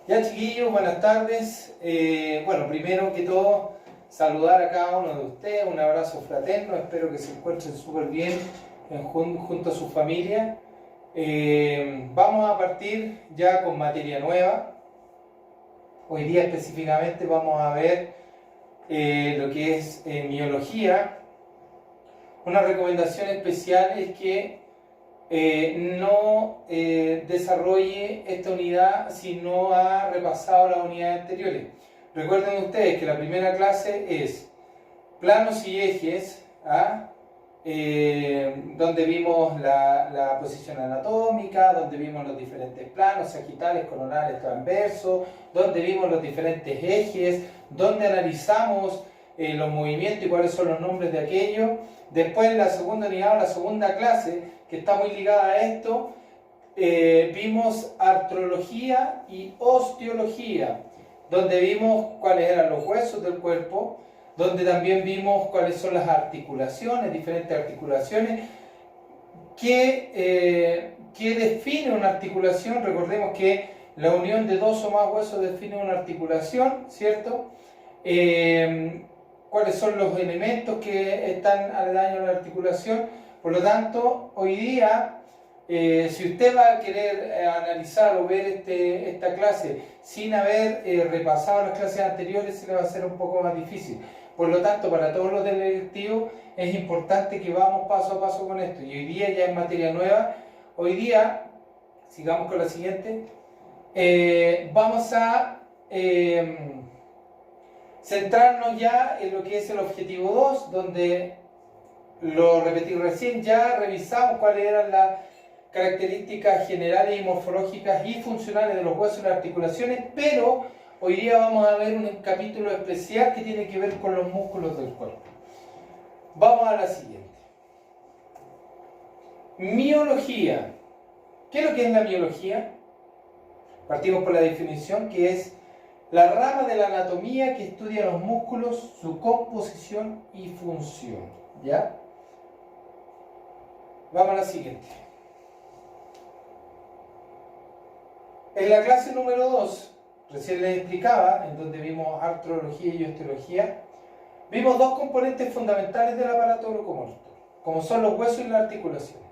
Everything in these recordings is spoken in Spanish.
Ya chiquillos, buenas tardes. Bueno, primero que todo, saludar a cada uno de ustedes, un abrazo fraterno, espero que se encuentren súper bien junto a su familia. Vamos a partir ya con materia nueva. Hoy día específicamente vamos a ver lo que es miología. Una recomendación especial es que no desarrolle esta unidad si no ha repasado las unidades anteriores. Recuerden ustedes que la primera clase es planos y ejes, donde vimos la posición anatómica, donde vimos los diferentes planos, sagitales, coronales, transversos, donde vimos los diferentes ejes, donde analizamos los movimientos y cuáles son los nombres de aquellos. Después en la segunda unidad o la segunda clase, que está muy ligada a esto, vimos artrología y osteología, donde vimos cuáles eran los huesos del cuerpo, donde también vimos cuáles son las articulaciones, diferentes articulaciones, que define una articulación. Recordemos que la unión de dos o más huesos define una articulación, ¿cierto? Cuáles son los elementos que están aledaños a la articulación. Por lo tanto, hoy día, si usted va a querer analizar o ver esta clase sin haber repasado las clases anteriores, se le va a hacer un poco más difícil. Por lo tanto, para todos los del electivo es importante que vamos paso a paso con esto. Y hoy día ya en materia nueva, hoy día, sigamos con la siguiente, vamos a centrarnos ya en lo que es el objetivo 2, donde lo repetí recién, ya revisamos cuáles eran las características generales y morfológicas y funcionales de los huesos y las articulaciones, pero hoy día vamos a ver un capítulo especial que tiene que ver con los músculos del cuerpo. Vamos a la siguiente. Miología. ¿Qué es lo que es la miología? Partimos por la definición, que es la rama de la anatomía que estudia los músculos, su composición y función. ¿Ya? Vamos a la siguiente. En la clase número 2, recién les explicaba, en donde vimos artrología y osteología, vimos dos componentes fundamentales del aparato locomotor, como son los huesos y las articulaciones.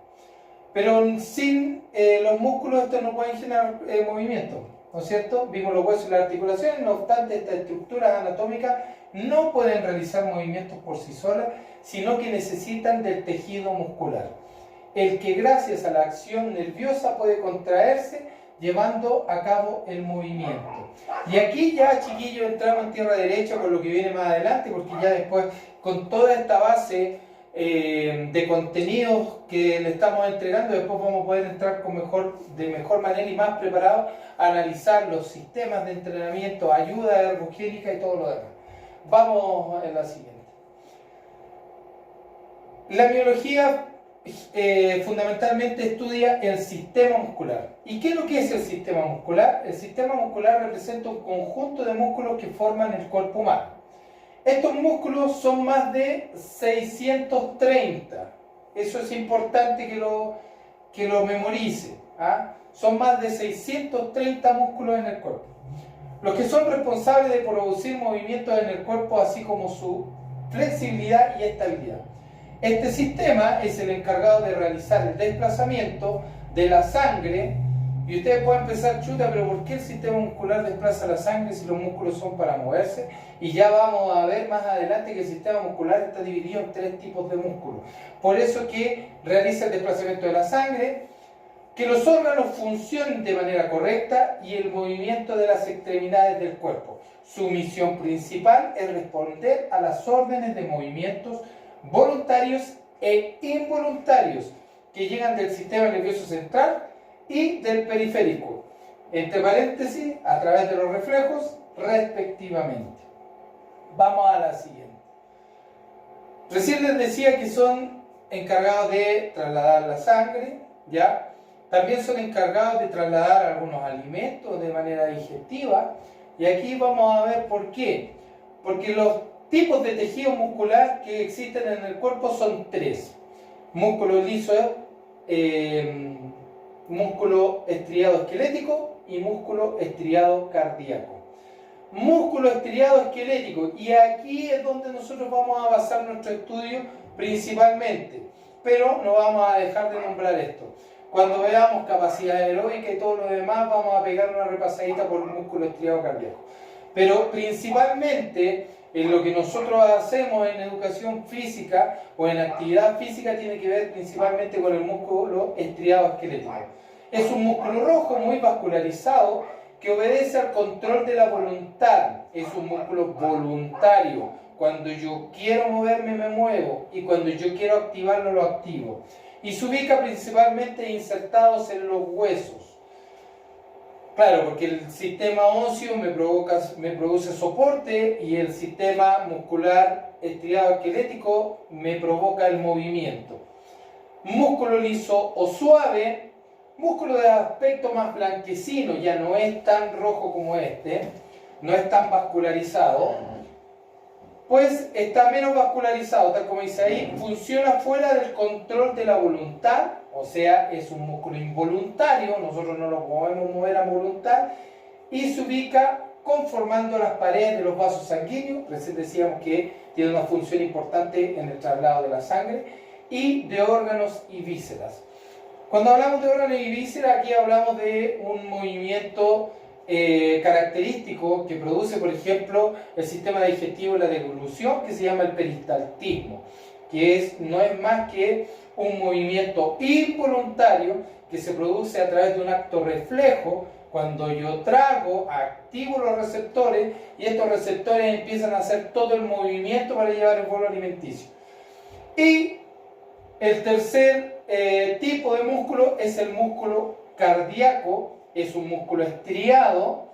Pero sin los músculos estos no pueden generar movimiento, ¿no es cierto? Vimos los huesos y las articulaciones, no obstante estas estructuras anatómicas no pueden realizar movimientos por sí solas, sino que necesitan del tejido muscular, el que gracias a la acción nerviosa puede contraerse llevando a cabo el movimiento. Y aquí ya, chiquillos, entramos en tierra derecha con lo que viene más adelante, porque ya después, con toda esta base de contenidos que le estamos entregando, después vamos a poder entrar de mejor manera y más preparados a analizar los sistemas de entrenamiento, ayuda ergogénica y todo lo demás. Vamos a la siguiente. La miología fundamentalmente estudia el sistema muscular. ¿Y qué es lo que es el sistema muscular? El sistema muscular representa un conjunto de músculos que forman el cuerpo humano. Estos músculos son más de 630. Eso es importante que lo memorice. Son más de 630 músculos en el cuerpo, los que son responsables de producir movimientos en el cuerpo, así como su flexibilidad y estabilidad. Este sistema es el encargado de realizar el desplazamiento de la sangre. Y ustedes pueden pensar, chuta, pero ¿por qué el sistema muscular desplaza la sangre si los músculos son para moverse? Y ya vamos a ver más adelante que el sistema muscular está dividido en 3 tipos de músculos. Por eso que realiza el desplazamiento de la sangre, que los órganos funcionen de manera correcta y el movimiento de las extremidades del cuerpo. Su misión principal es responder a las órdenes de movimientos voluntarios e involuntarios que llegan del sistema nervioso central y del periférico, entre paréntesis, a través de los reflejos, respectivamente. Vamos a la siguiente. Recién les decía que son encargados de trasladar la sangre, ¿ya? También son encargados de trasladar algunos alimentos de manera digestiva, y aquí vamos a ver por qué. Porque los tipos de tejido muscular que existen en el cuerpo son 3. Músculo liso, músculo estriado esquelético y músculo estriado cardíaco. Músculo estriado esquelético, y aquí es donde nosotros vamos a basar nuestro estudio principalmente, pero no vamos a dejar de nombrar esto. Cuando veamos capacidad aeróbica y todo lo demás, vamos a pegar una repasadita por el músculo estriado cardíaco. Pero principalmente, en lo que nosotros hacemos en educación física o en actividad física, tiene que ver principalmente con el músculo estriado esquelético. Es un músculo rojo muy vascularizado que obedece al control de la voluntad. Es un músculo voluntario. Cuando yo quiero moverme, me muevo, y cuando yo quiero activarlo, lo activo. Y se ubica principalmente insertados en los huesos. Claro, porque el sistema óseo me produce soporte, y el sistema muscular estriado esquelético me provoca el movimiento. Músculo liso o suave, músculo de aspecto más blanquecino, ya no es tan rojo como este, no es tan vascularizado, pues está menos vascularizado, tal como dice ahí, funciona fuera del control de la voluntad, o sea, es un músculo involuntario, nosotros no lo podemos mover a voluntad, y se ubica conformando las paredes de los vasos sanguíneos. Recién decíamos que tiene una función importante en el traslado de la sangre, y de órganos y vísceras. Cuando hablamos de órganos y vísceras, aquí hablamos de un movimiento característico que produce, por ejemplo, el sistema digestivo y la deglución, que se llama el peristaltismo, que no es más que un movimiento involuntario que se produce a través de un acto reflejo. Cuando yo trago, activo los receptores, y estos receptores empiezan a hacer todo el movimiento para llevar el bolo alimenticio. Y el tercer tipo de músculo es el músculo cardíaco. Es un músculo estriado,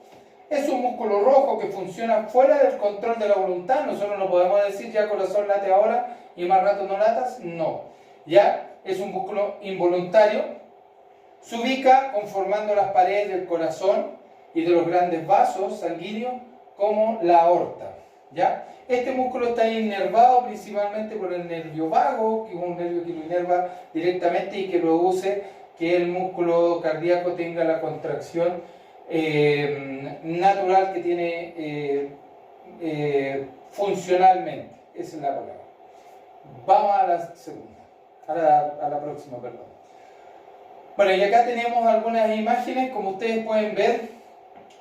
es un músculo rojo que funciona fuera del control de la voluntad. Nosotros no podemos decir ya corazón late ahora y más rato no latas, no. Ya es un músculo involuntario, se ubica conformando las paredes del corazón y de los grandes vasos sanguíneos como la aorta. ¿Ya? Este músculo está inervado principalmente por el nervio vago, que es un nervio que lo inerva directamente y que produce que el músculo cardíaco tenga la contracción natural que tiene funcionalmente. Esa es la palabra. Vamos a la segunda, a la próxima, perdón. Bueno, y acá tenemos algunas imágenes. Como ustedes pueden ver,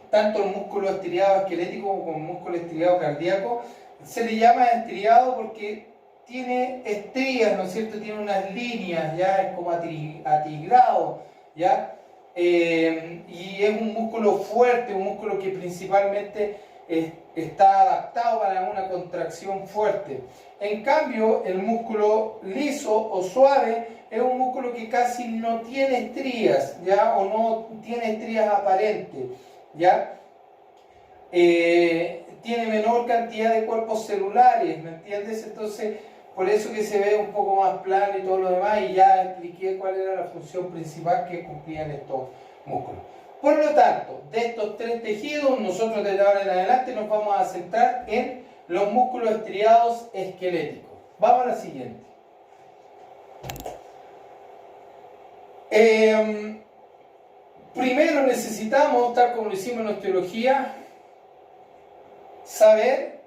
tanto el músculo estriado esquelético como el músculo estriado cardíaco se le llama estriado porque tiene estrías, ¿no es cierto? Tiene unas líneas, ya es como atigrado, ¿ya? Y es un músculo fuerte, un músculo que principalmente está adaptado para una contracción fuerte. En cambio, el músculo liso o suave es un músculo que casi no tiene estrías, ¿ya? O no tiene estrías aparentes, ¿ya? Tiene menor cantidad de cuerpos celulares, ¿me entiendes? Entonces, por eso que se ve un poco más plano y todo lo demás, y ya expliqué cuál era la función principal que cumplían estos músculos. Por lo tanto, de estos tres tejidos, nosotros desde ahora en adelante nos vamos a centrar en los músculos estriados esqueléticos. Vamos a la siguiente. Primero necesitamos, tal como lo hicimos en osteología, saber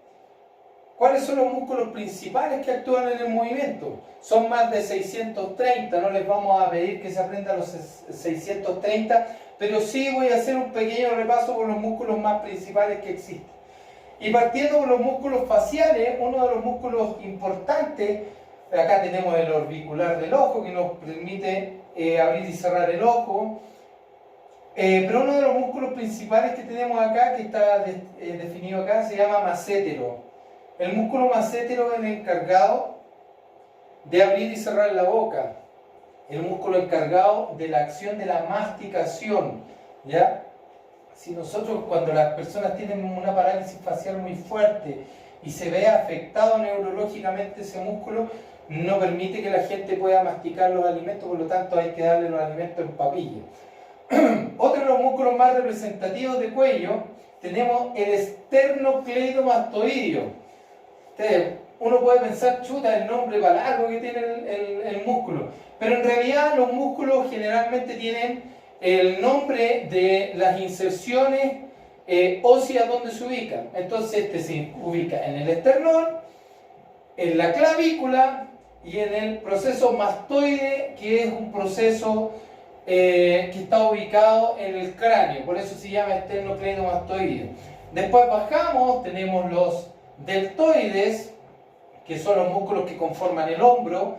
cuáles son los músculos principales que actúan en el movimiento. Son más de 630, no les vamos a pedir que se aprendan los 630, pero sí voy a hacer un pequeño repaso por los músculos más principales que existen. Y partiendo por los músculos faciales, uno de los músculos importantes, acá tenemos el orbicular del ojo que nos permite abrir y cerrar el ojo. Pero uno de los músculos principales que tenemos acá, que está definido acá, se llama massétero. El músculo massétero es el encargado de abrir y cerrar la boca. El músculo encargado de la acción de la masticación, ¿ya? Si nosotros, cuando las personas tienen una parálisis facial muy fuerte y se ve afectado neurológicamente ese músculo, no permite que la gente pueda masticar los alimentos, por lo tanto hay que darle los alimentos en papilla. Otro de los músculos más representativos de cuello, tenemos el esternocleidomastoideo. Uno puede pensar, chuta, el nombre para largo que tiene el músculo, pero en realidad los músculos generalmente tienen el nombre de las inserciones óseas donde se ubican. Entonces este se ubica en el esternón, en la clavícula y en el proceso mastoide, que es un proceso que está ubicado en el cráneo, por eso se llama esternocleidomastoideo. Después bajamos, tenemos los deltoides, que son los músculos que conforman el hombro,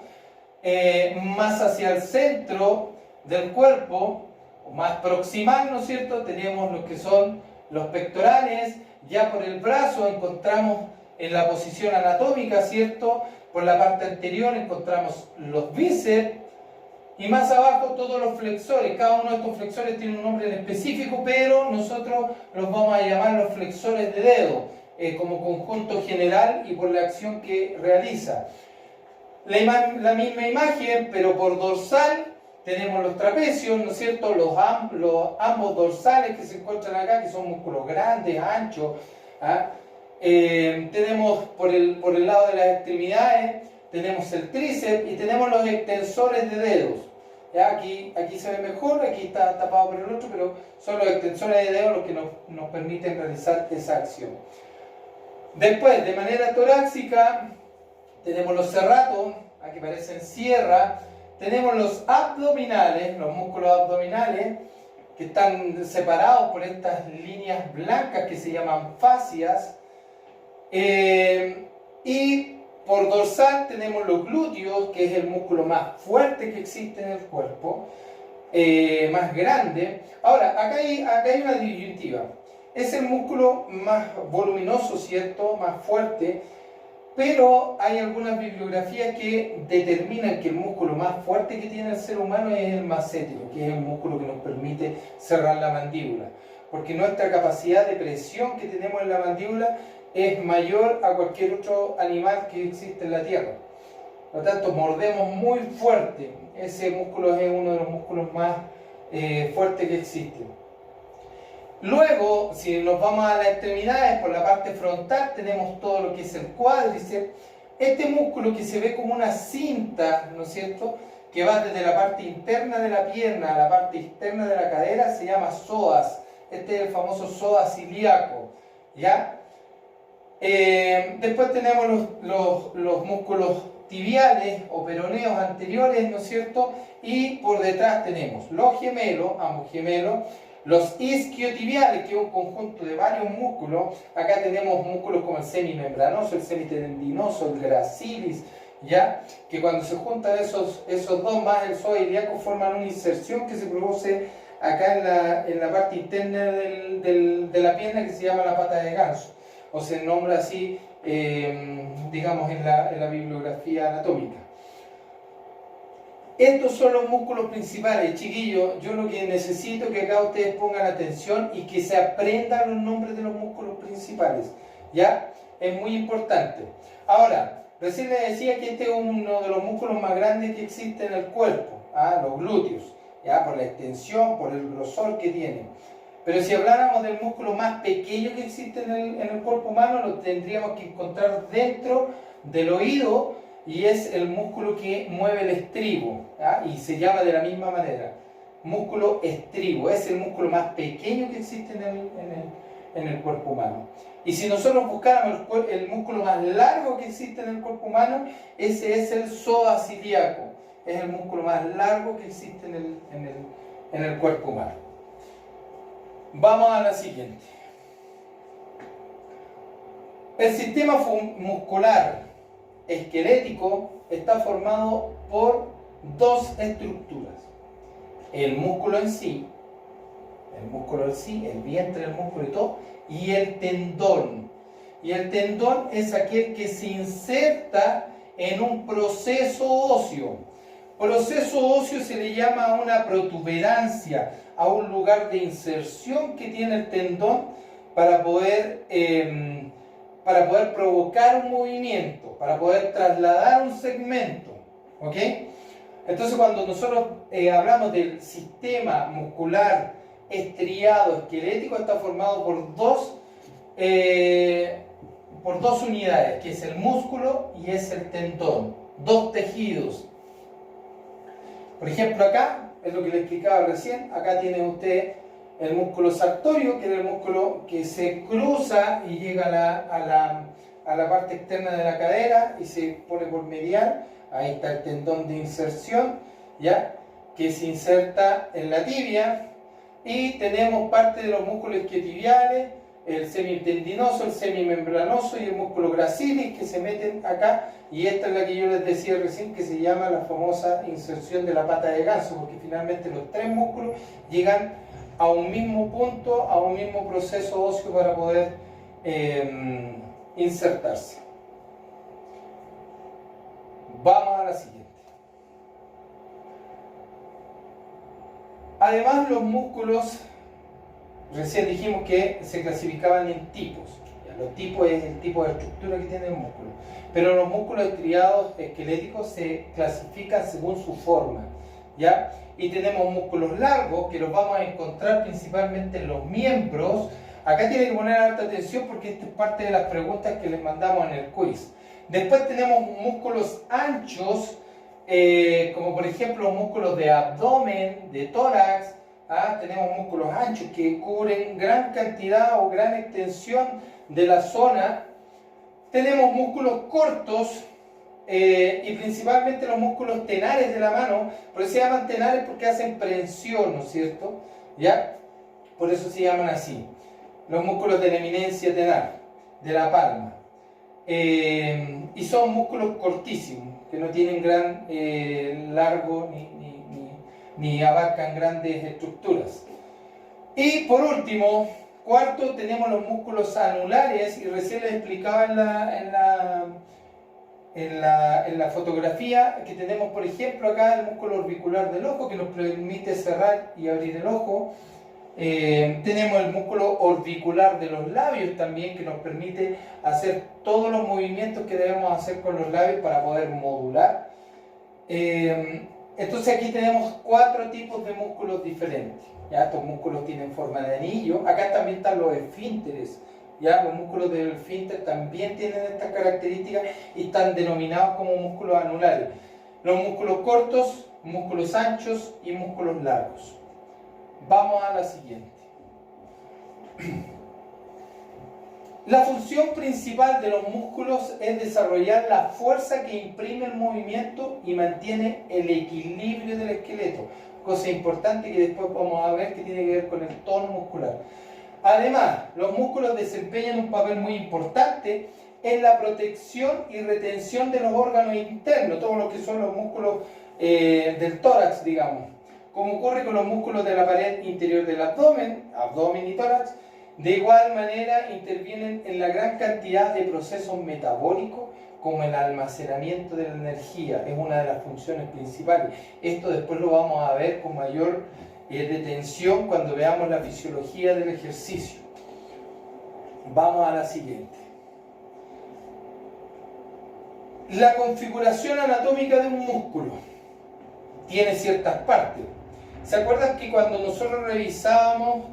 más hacia el centro del cuerpo, o más proximal, ¿no es cierto? Tenemos lo que son los pectorales, ya por el brazo encontramos en la posición anatómica, ¿cierto? Por la parte anterior encontramos los bíceps, y más abajo todos los flexores. Cada uno de estos flexores tiene un nombre en específico, pero nosotros los vamos a llamar los flexores de dedo, como conjunto general y por la acción que realiza. La misma imagen, pero por dorsal, tenemos los trapecios, ¿no es cierto? Ambos dorsales que se encuentran acá, que son músculos grandes, anchos. ¿Ah? Tenemos por el lado de las extremidades, tenemos el tríceps y tenemos los extensores de dedos. ¿Ya? Aquí se ve mejor, aquí está tapado por el otro, pero son los extensores de dedos los que nos permiten realizar esa acción. Después, de manera torácica, tenemos los serratos, aquí parecen sierra. Tenemos los abdominales, los músculos abdominales, que están separados por estas líneas blancas que se llaman fascias. Y por dorsal tenemos los glúteos, que es el músculo más fuerte que existe en el cuerpo, más grande. Ahora, acá hay una disyuntiva. Es el músculo más voluminoso, ¿cierto? Más fuerte, pero hay algunas bibliografías que determinan que el músculo más fuerte que tiene el ser humano es el massétero, que es el músculo que nos permite cerrar la mandíbula, porque nuestra capacidad de presión que tenemos en la mandíbula es mayor a cualquier otro animal que existe en la tierra. Por lo tanto, mordemos muy fuerte. Ese músculo es uno de los músculos más fuertes que existen. Luego, si nos vamos a las extremidades, por la parte frontal tenemos todo lo que es el cuádriceps. Este músculo que se ve como una cinta, ¿no es cierto?, que va desde la parte interna de la pierna a la parte externa de la cadera, se llama psoas. Este es el famoso psoas ilíaco, ¿ya? Después tenemos los músculos tibiales o peroneos anteriores, ¿no es cierto? Y por detrás tenemos los gemelos, ambos gemelos, los isquiotibiales, que es un conjunto de varios músculos. Acá tenemos músculos como el semimembranoso, el semitendinoso, el gracilis, ¿ya? Que cuando se juntan esos dos más el psoas ilíaco forman una inserción que se produce acá en la parte interna de la pierna, que se llama la pata de ganso, o se nombra así, digamos, en la bibliografía anatómica. Estos son los músculos principales, chiquillos. Yo lo que necesito es que acá ustedes pongan atención y que se aprendan los nombres de los músculos principales, ¿ya? Es muy importante. Ahora, recién les decía que este es uno de los músculos más grandes que existe en el cuerpo, ¿ah? Los glúteos, ¿ya? Por la extensión, por el grosor que tienen. Pero si habláramos del músculo más pequeño que existe en el cuerpo humano, lo tendríamos que encontrar dentro del oído, y es el músculo que mueve el estribo, ¿ya? Y se llama de la misma manera, músculo estribo. Es el músculo más pequeño que existe en el cuerpo humano. Y si nosotros buscáramos el músculo más largo que existe en el cuerpo humano, ese es el psoas ilíaco. Es el músculo más largo que existe en el cuerpo humano. Vamos a la siguiente. El sistema muscular esquelético está formado por dos estructuras: el músculo en sí, el vientre del músculo y todo, y el tendón. Y el tendón es aquel que se inserta en un proceso óseo. Proceso óseo se le llama a una protuberancia, a un lugar de inserción que tiene el tendón para poder provocar un movimiento, para poder trasladar un segmento, ¿ok? Entonces, cuando nosotros hablamos del sistema muscular estriado esquelético, está formado por dos unidades, que es el músculo y es el tendón, dos tejidos. Por ejemplo, acá es lo que le explicaba recién. Acá tiene usted el músculo sartorio, que es el músculo que se cruza y llega a la parte externa de la cadera y se pone por medial. Ahí está el tendón de inserción, ¿ya? Que se inserta en la tibia. Y tenemos parte de los músculos isquiotibiales, el semitendinoso, el semimembranoso y el músculo gracilis que se meten acá. Y esta es la que yo les decía recién, que se llama la famosa inserción de la pata de ganso, porque finalmente los tres músculos llegan a un mismo punto, a un mismo proceso óseo para poder insertarse. Vamos a la siguiente. Además, los músculos, recién dijimos que se clasificaban en tipos. Los tipos es el tipo de estructura que tiene el músculo. Pero los músculos estriados esqueléticos se clasifican según su forma, ¿ya? Y tenemos músculos largos, que los vamos a encontrar principalmente en los miembros. Acá tiene que poner alta atención porque esta es parte de las preguntas que les mandamos en el quiz. Después tenemos músculos anchos, como por ejemplo los músculos de abdomen, de tórax. Tenemos músculos anchos que cubren gran cantidad o gran extensión de la zona. Tenemos músculos cortos y principalmente los músculos tenares de la mano. Por eso se llaman tenares, porque hacen prensión, ¿no es cierto? ¿Ya? Por eso se llaman así. Los músculos de la eminencia tenar, de la palma. Y son músculos cortísimos, que no tienen gran largo ni abarcan grandes estructuras. Y por último, cuarto, tenemos los músculos anulares, y recién les explicaba en la fotografía que tenemos, por ejemplo, acá el músculo orbicular del ojo, que nos permite cerrar y abrir el ojo. Tenemos el músculo orbicular de los labios también, que nos permite hacer todos los movimientos que debemos hacer con los labios para poder modular. Entonces aquí tenemos 4 tipos de músculos diferentes. ¿Ya? Estos músculos tienen forma de anillo. Acá también están los esfínteres. ¿Ya? Los músculos del esfínter también tienen estas características y están denominados como músculos anulares. Los músculos cortos, músculos anchos y músculos largos. Vamos a la siguiente. La función principal de los músculos es desarrollar la fuerza que imprime el movimiento y mantiene el equilibrio del esqueleto. Cosa importante que después vamos a ver que tiene que ver con el tono muscular. Además, los músculos desempeñan un papel muy importante en la protección y retención de los órganos internos, todos los que son los músculos del tórax, digamos. Como ocurre con los músculos de la pared interior del abdomen y tórax, de igual manera intervienen en la gran cantidad de procesos metabólicos, como el almacenamiento de la energía. Es una de las funciones principales. Esto después lo vamos a ver con mayor detención cuando veamos la fisiología del ejercicio. Vamos a la siguiente. La configuración anatómica de un músculo tiene ciertas partes. ¿Se acuerdan que cuando nosotros revisábamos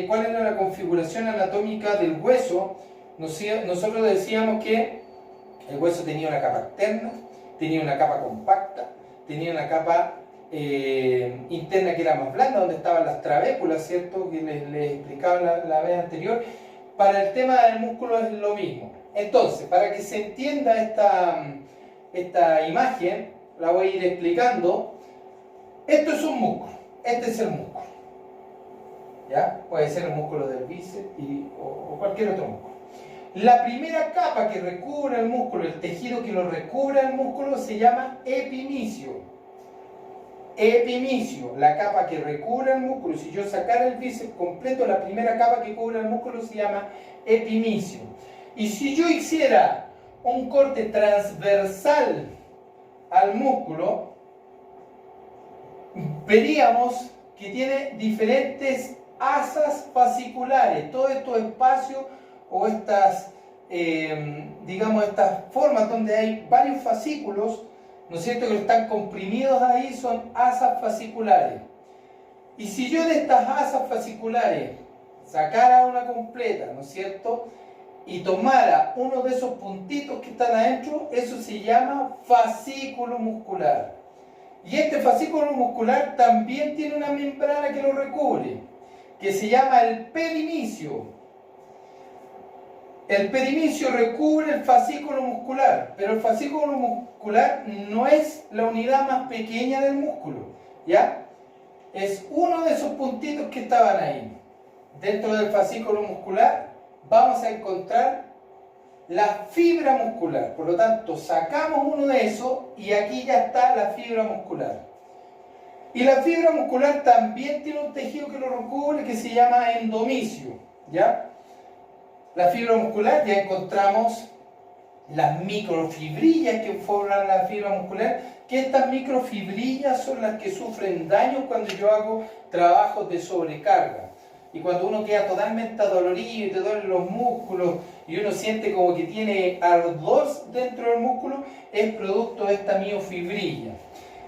cuál era la configuración anatómica del hueso, nosotros decíamos que el hueso tenía una capa externa, tenía una capa compacta, tenía una capa interna que era más blanda, donde estaban las trabéculas, ¿cierto? Que les explicaba la vez anterior. Para el tema del músculo es lo mismo. Entonces, para que se entienda esta imagen, la voy a ir explicando. Esto es un músculo, este es el músculo. ¿Ya? Puede ser el músculo del bíceps o cualquier otro músculo. La primera capa que recubre el músculo, el tejido que lo recubre el músculo, se llama epimicio. Epimicio, la capa que recubre el músculo. Si yo sacara el bíceps completo, la primera capa que cubre el músculo se llama epimicio. Y si yo hiciera un corte transversal al músculo, veríamos que tiene diferentes asas fasciculares. Todos estos espacios o estas, digamos, estas formas donde hay varios fascículos, ¿no es cierto?, que están comprimidos ahí, son asas fasciculares. Y si yo de estas asas fasciculares sacara una completa, ¿no es cierto?, y tomara uno de esos puntitos que están adentro, eso se llama fascículo muscular. Y este fascículo muscular también tiene una membrana que lo recubre, que se llama el perimicio. El perimicio recubre el fascículo muscular, pero el fascículo muscular no es la unidad más pequeña del músculo, ¿ya? Es uno de esos puntitos que estaban ahí. Dentro del fascículo muscular vamos a encontrar la fibra muscular. Por lo tanto, sacamos uno de esos y aquí ya está la fibra muscular. Y la fibra muscular también tiene un tejido que lo recubre que se llama endomisio, ¿ya? La fibra muscular, ya encontramos las microfibrillas que forman la fibra muscular, que estas microfibrillas son las que sufren daño cuando yo hago trabajos de sobrecarga. Y cuando uno queda totalmente adolorido y te duelen los músculos y uno siente como que tiene ardor dentro del músculo, es producto de esta miofibrilla.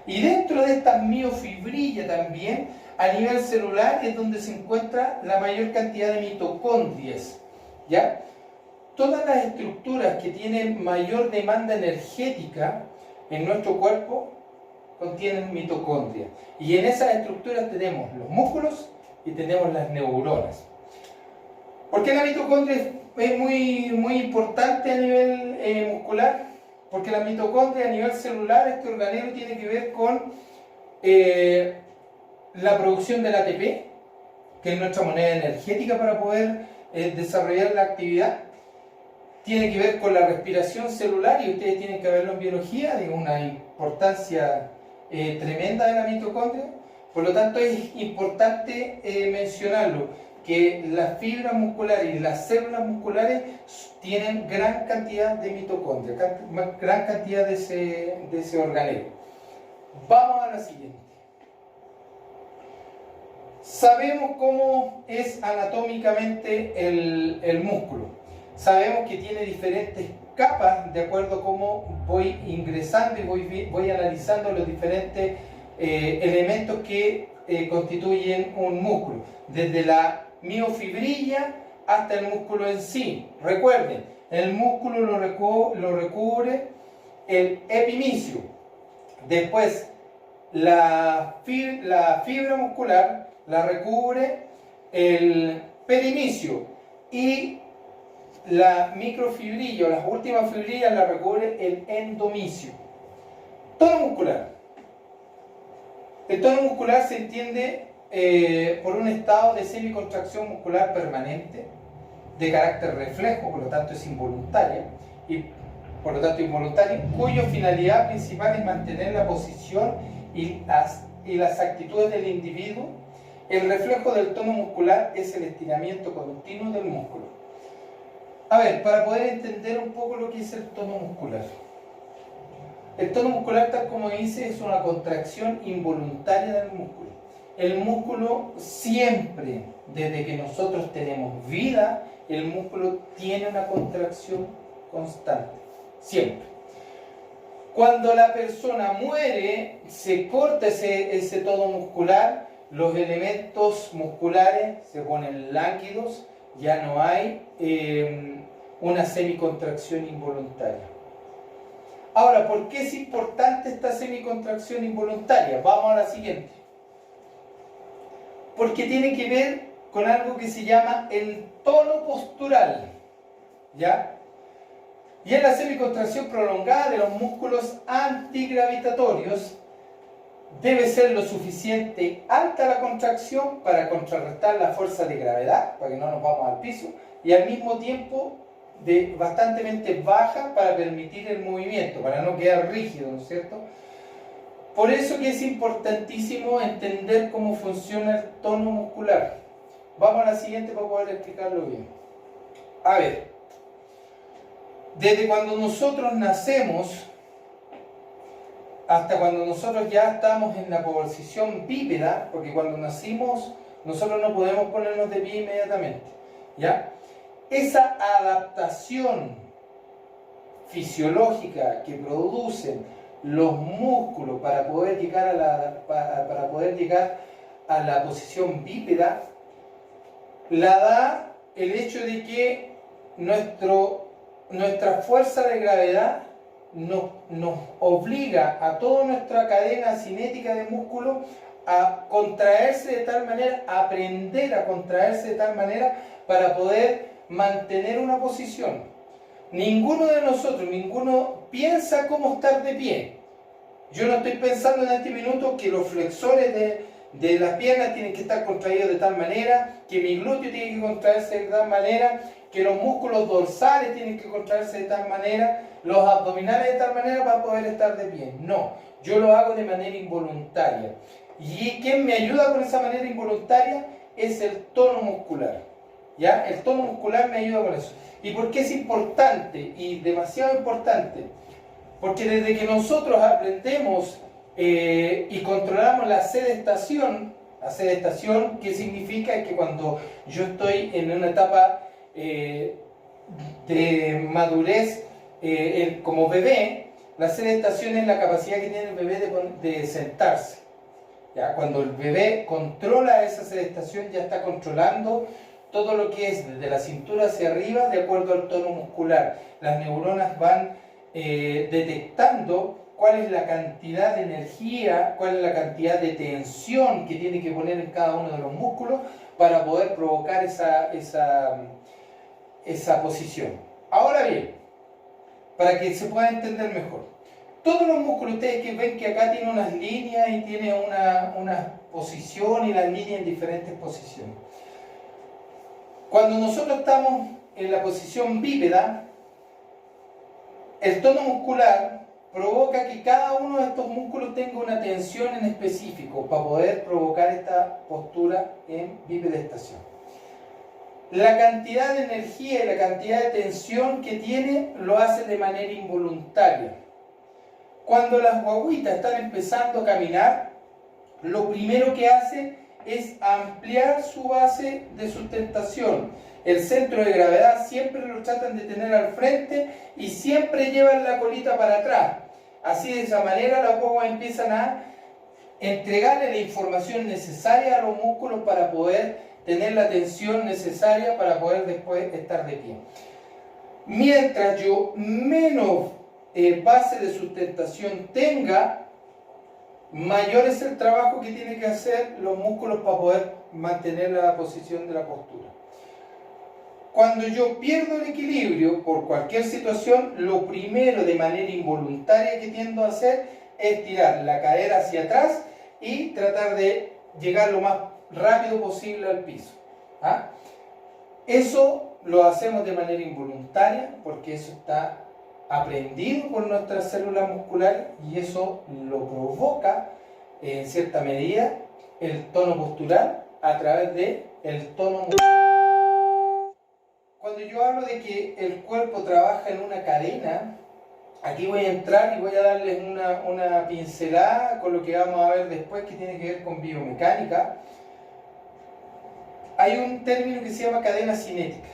Y dentro de estas miofibrillas también, a nivel celular, es donde se encuentra la mayor cantidad de mitocondrias, ¿ya? Todas las estructuras que tienen mayor demanda energética en nuestro cuerpo contienen mitocondrias. Y en esas estructuras tenemos los músculos y tenemos las neuronas. ¿Por qué la mitocondria es muy importante a nivel muscular? Porque la mitocondria a nivel celular, este organelo tiene que ver con la producción del ATP, que es nuestra moneda energética para poder desarrollar la actividad. Tiene que ver con la respiración celular, y ustedes tienen que verlo en biología, de una importancia tremenda de la mitocondria. Por lo tanto, es importante mencionarlo, que las fibras musculares y las células musculares tienen gran cantidad de mitocondria, gran cantidad de ese organelo. Vamos a la siguiente. Sabemos cómo es anatómicamente el músculo. Sabemos que tiene diferentes capas de acuerdo a cómo voy ingresando y voy analizando los diferentes elementos que constituyen un músculo. Desde la miofibrilla hasta el músculo en sí. Recuerden, el músculo lo recubre el epimicio. Después, la fibra muscular la recubre el perimicio, y la microfibrilla o las últimas fibrillas la recubre el endomisio. Tono muscular. El tono muscular se entiende por un estado de semicontracción muscular permanente, de carácter reflejo, por lo tanto es involuntaria, cuya finalidad principal es mantener la posición y las actitudes del individuo. El reflejo del tono muscular es el estiramiento continuo del músculo. A ver, para poder entender un poco lo que es el tono muscular. El tono muscular, tal como dice, es una contracción involuntaria del músculo. El músculo siempre, desde que nosotros tenemos vida, el músculo tiene una contracción constante. Siempre. Cuando la persona muere, se corta ese tono muscular, los elementos musculares se ponen lánguidos, ya no hay una semicontracción involuntaria. Ahora, ¿por qué es importante esta semicontracción involuntaria? Vamos a la siguiente. Porque tiene que ver con algo que se llama el tono postural, ¿ya? Y es la semicontracción prolongada de los músculos antigravitatorios. Debe ser lo suficiente alta la contracción para contrarrestar la fuerza de gravedad, para que no nos vamos al piso, y al mismo tiempo bastante baja para permitir el movimiento, para no quedar rígido, ¿no es cierto? Por eso que es importantísimo entender cómo funciona el tono muscular. Vamos a la siguiente para poder explicarlo bien. A ver, desde cuando nosotros nacemos hasta cuando nosotros ya estamos en la posición bípeda, porque cuando nacimos nosotros no podemos ponernos de pie inmediatamente, ¿ya? Esa adaptación fisiológica que producen los músculos para poder llegar a la posición bípeda, la da el hecho de que nuestra fuerza de gravedad nos obliga a toda nuestra cadena cinética de músculo a contraerse de tal manera, a aprender a contraerse de tal manera para poder mantener una posición. Ninguno de nosotros, ninguno piensa cómo estar de pie. Yo no estoy pensando en este minuto que los flexores de las piernas tienen que estar contraídos de tal manera, que mi glúteo tiene que contraerse de tal manera, que los músculos dorsales tienen que contraerse de tal manera, los abdominales de tal manera para poder estar de pie. No, yo lo hago de manera involuntaria. ¿Y quién me ayuda con esa manera involuntaria? Es el tono muscular. ¿Ya? El tono muscular me ayuda con eso. ¿Y por qué es importante? Y demasiado importante. Porque desde que nosotros aprendemos y controlamos la sedestación, ¿qué significa? Es que cuando yo estoy en una etapa de madurez como bebé, la sedestación es la capacidad que tiene el bebé de sentarse. ¿Ya? Cuando el bebé controla esa sedestación, ya está controlando todo lo que es desde la cintura hacia arriba de acuerdo al tono muscular. Las neuronas van detectando cuál es la cantidad de energía, cuál es la cantidad de tensión que tiene que poner en cada uno de los músculos para poder provocar esa posición. Ahora bien, para que se pueda entender mejor, todos los músculos, ustedes que ven que acá tiene unas líneas y tiene una posición y las líneas en diferentes posiciones. Cuando nosotros estamos en la posición bípeda, el tono muscular provoca que cada uno de estos músculos tenga una tensión en específico para poder provocar esta postura en bipedestación. La cantidad de energía y la cantidad de tensión que tiene lo hace de manera involuntaria. Cuando las guaguitas están empezando a caminar, lo primero que hacen es ampliar su base de sustentación. El centro de gravedad siempre lo tratan de tener al frente y siempre llevan la colita para atrás. Así, de esa manera las guaguas empiezan a entregarle la información necesaria a los músculos para poder tener la tensión necesaria para poder después estar de pie. Mientras yo menos base de sustentación tenga, mayor es el trabajo que tienen que hacer los músculos para poder mantener la posición de la postura. Cuando yo pierdo el equilibrio por cualquier situación, lo primero de manera involuntaria que tiendo a hacer es tirar la cadera hacia atrás y tratar de llegar lo más rápido posible al piso. ¿Ah? Eso lo hacemos de manera involuntaria porque eso está aprendido por nuestras células musculares y eso lo provoca en cierta medida el tono postural a través del tono muscular. Cuando yo hablo de que el cuerpo trabaja en una cadena, aquí voy a entrar y voy a darles una pincelada con lo que vamos a ver después que tiene que ver con biomecánica. Hay un término que se llama cadena cinética.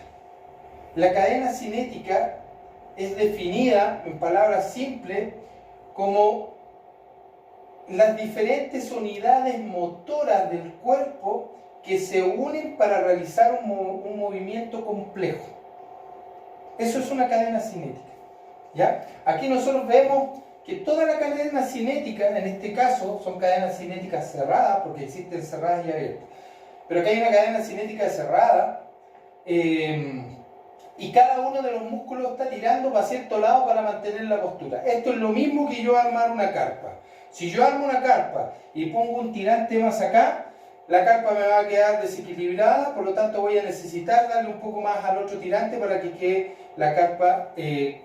La cadena cinética es definida en palabras simples como las diferentes unidades motoras del cuerpo que se unen para realizar un movimiento complejo. Eso es una cadena cinética. ¿Ya? Aquí nosotros vemos que toda la cadena cinética, en este caso, son cadenas cinéticas cerradas, porque existen cerradas y abiertas. Pero aquí hay una cadena cinética cerrada, y cada uno de los músculos está tirando para cierto lado para mantener la postura. Esto es lo mismo que yo armar una carpa. Si yo armo una carpa y pongo un tirante más acá, la carpa me va a quedar desequilibrada, por lo tanto voy a necesitar darle un poco más al otro tirante para que quede la carpa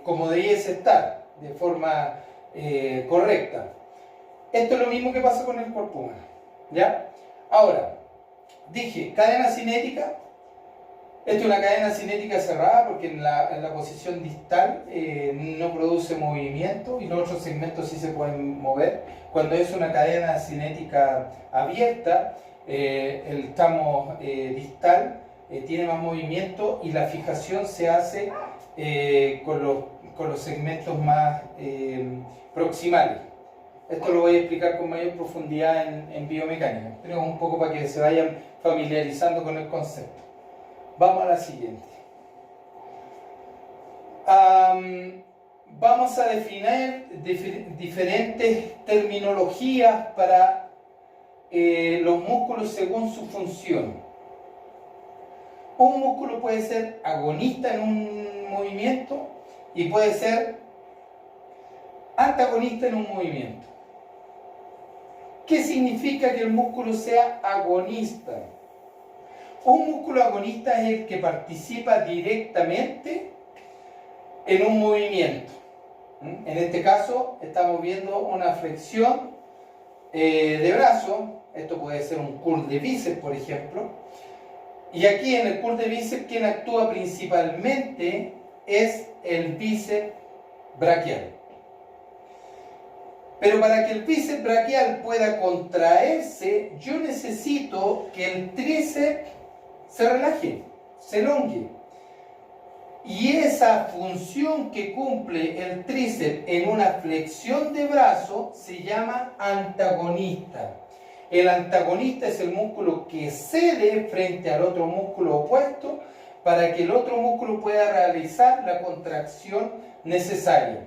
como debiese estar, de forma correcta. Esto es lo mismo que pasa con el cuerpo humano. ¿Ya? Ahora, dije, cadena cinética. Esto es una cadena cinética cerrada porque en la posición distal no produce movimiento y los otros segmentos sí se pueden mover. Cuando es una cadena cinética abierta, el tramo distal tiene más movimiento y la fijación se hace con los segmentos más proximales. Esto lo voy a explicar con mayor profundidad en biomecánica, pero un poco para que se vayan familiarizando con el concepto. Vamos a la siguiente. vamos a definir diferentes terminologías para los músculos según su función. Un músculo puede ser agonista en un movimiento y puede ser antagonista en un movimiento. ¿Qué significa que el músculo sea agonista? Un músculo agonista es el que participa directamente en un movimiento. En este caso estamos viendo una flexión de brazo. Esto puede ser un curl de bíceps, por ejemplo. Y aquí en el curl de bíceps quien actúa principalmente es el bíceps braquial. Pero para que el bíceps braquial pueda contraerse, yo necesito que el tríceps se relaje, se elongue. Y esa función que cumple el tríceps en una flexión de brazo se llama antagonista. El antagonista es el músculo que cede frente al otro músculo opuesto para que el otro músculo pueda realizar la contracción necesaria.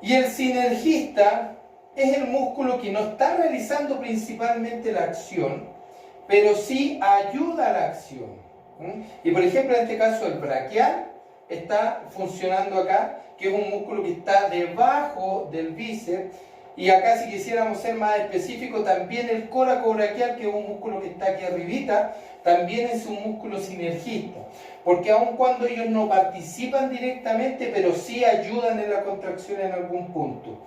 Y el sinergista es el músculo que no está realizando principalmente la acción, pero sí ayuda a la acción. Y por ejemplo, en este caso el braquial está funcionando acá, que es un músculo que está debajo del bíceps. Y acá, si quisiéramos ser más específicos, también el coracobraquial, que es un músculo que está aquí arribita, también es un músculo sinergista. Porque aun cuando ellos no participan directamente, pero sí ayudan en la contracción en algún punto.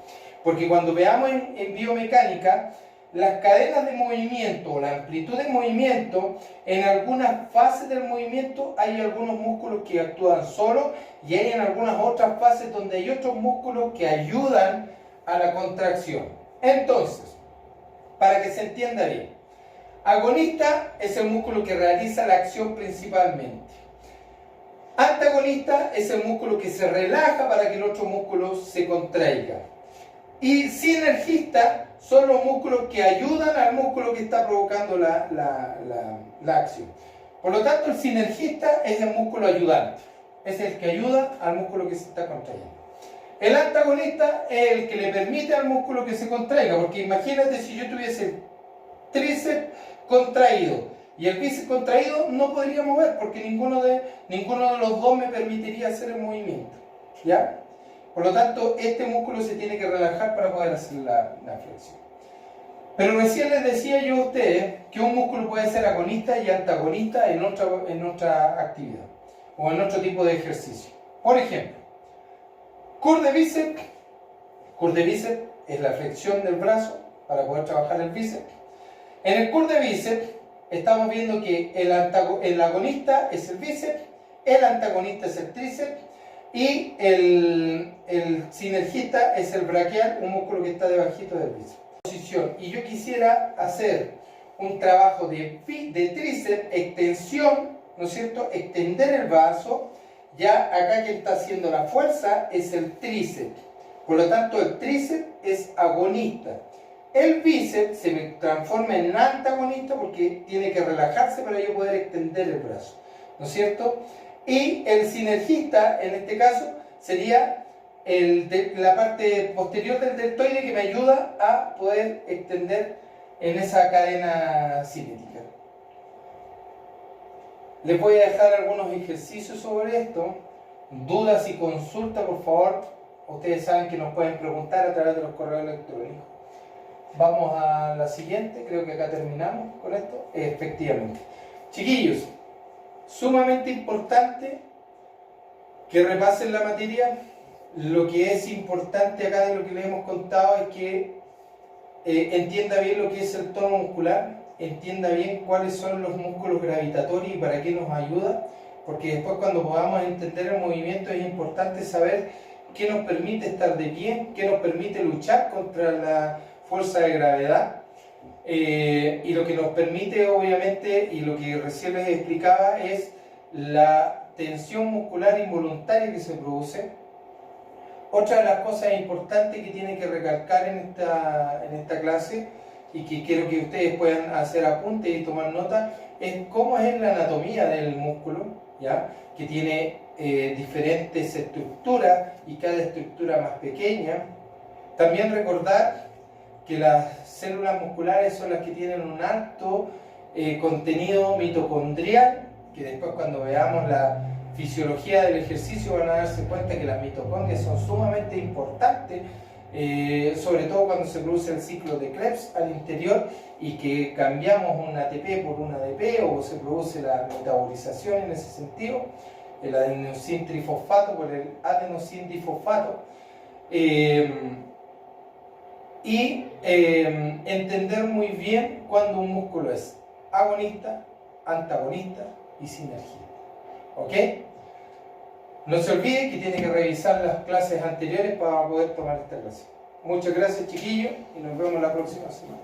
Porque cuando veamos en biomecánica, las cadenas de movimiento o la amplitud de movimiento, en algunas fases del movimiento hay algunos músculos que actúan solos y hay en algunas otras fases donde hay otros músculos que ayudan a la contracción. Entonces, para que se entienda bien, agonista es el músculo que realiza la acción principalmente. Antagonista es el músculo que se relaja para que el otro músculo se contraiga. Y sinergista son los músculos que ayudan al músculo que está provocando la acción. Por lo tanto, el sinergista es el músculo ayudante. Es el que ayuda al músculo que se está contrayendo. El antagonista es el que le permite al músculo que se contraiga. Porque imagínate si yo tuviese el tríceps contraído y el bíceps contraído, no podría mover porque ninguno de los dos me permitiría hacer el movimiento. ¿Ya? Por lo tanto, este músculo se tiene que relajar para poder hacer la flexión. Pero recién les decía yo a ustedes que un músculo puede ser agonista y antagonista en otra actividad o en otro tipo de ejercicio. Por ejemplo, curl de bíceps. Curl de bíceps es la flexión del brazo para poder trabajar el bíceps. En el curl de bíceps estamos viendo que el agonista es el bíceps, el antagonista es el tríceps y el sinergista es el braquial, un músculo que está debajito del bíceps. Y yo quisiera hacer un trabajo de tríceps, extensión, ¿no es cierto? Extender el brazo. Ya acá quien está haciendo la fuerza es el tríceps. Por lo tanto, el tríceps es agonista. El bíceps se me transforma en antagonista porque tiene que relajarse para yo poder extender el brazo, ¿no es cierto? Y el sinergista, en este caso, sería la parte posterior del deltoide que me ayuda a poder extender en esa cadena cinética. Les voy a dejar algunos ejercicios sobre esto. Dudas y consultas, por favor. Ustedes saben que nos pueden preguntar a través de los correos electrónicos. Vamos a la siguiente, creo que acá terminamos con esto. Efectivamente. Chiquillos, sumamente importante que repasen la materia. Lo que es importante acá de lo que les hemos contado es que entienda bien lo que es el tono muscular, entienda bien cuáles son los músculos gravitatorios y para qué nos ayuda, porque después cuando podamos entender el movimiento es importante saber qué nos permite estar de pie, qué nos permite luchar contra la fuerza de gravedad y lo que nos permite obviamente, y lo que recién les explicaba, es la tensión muscular involuntaria que se produce. Otra de las cosas importantes que tiene que recalcar en esta clase y que quiero que ustedes puedan hacer apuntes y tomar nota, es cómo es la anatomía del músculo, ¿ya? Que tiene diferentes estructuras y cada estructura más pequeña. También recordar que las células musculares son las que tienen un alto contenido mitocondrial, que después cuando veamos la fisiología del ejercicio van a darse cuenta que las mitocondrias son sumamente importantes, sobre todo cuando se produce el ciclo de Krebs al interior y que cambiamos un ATP por un ADP o se produce la metabolización en ese sentido, el adenosín trifosfato por el adenosín difosfato, y entender muy bien cuando un músculo es agonista, antagonista y sinergista. ¿Ok? No se olvide que tiene que revisar las clases anteriores para poder tomar esta clase. Muchas gracias, chiquillos, y nos vemos la próxima semana.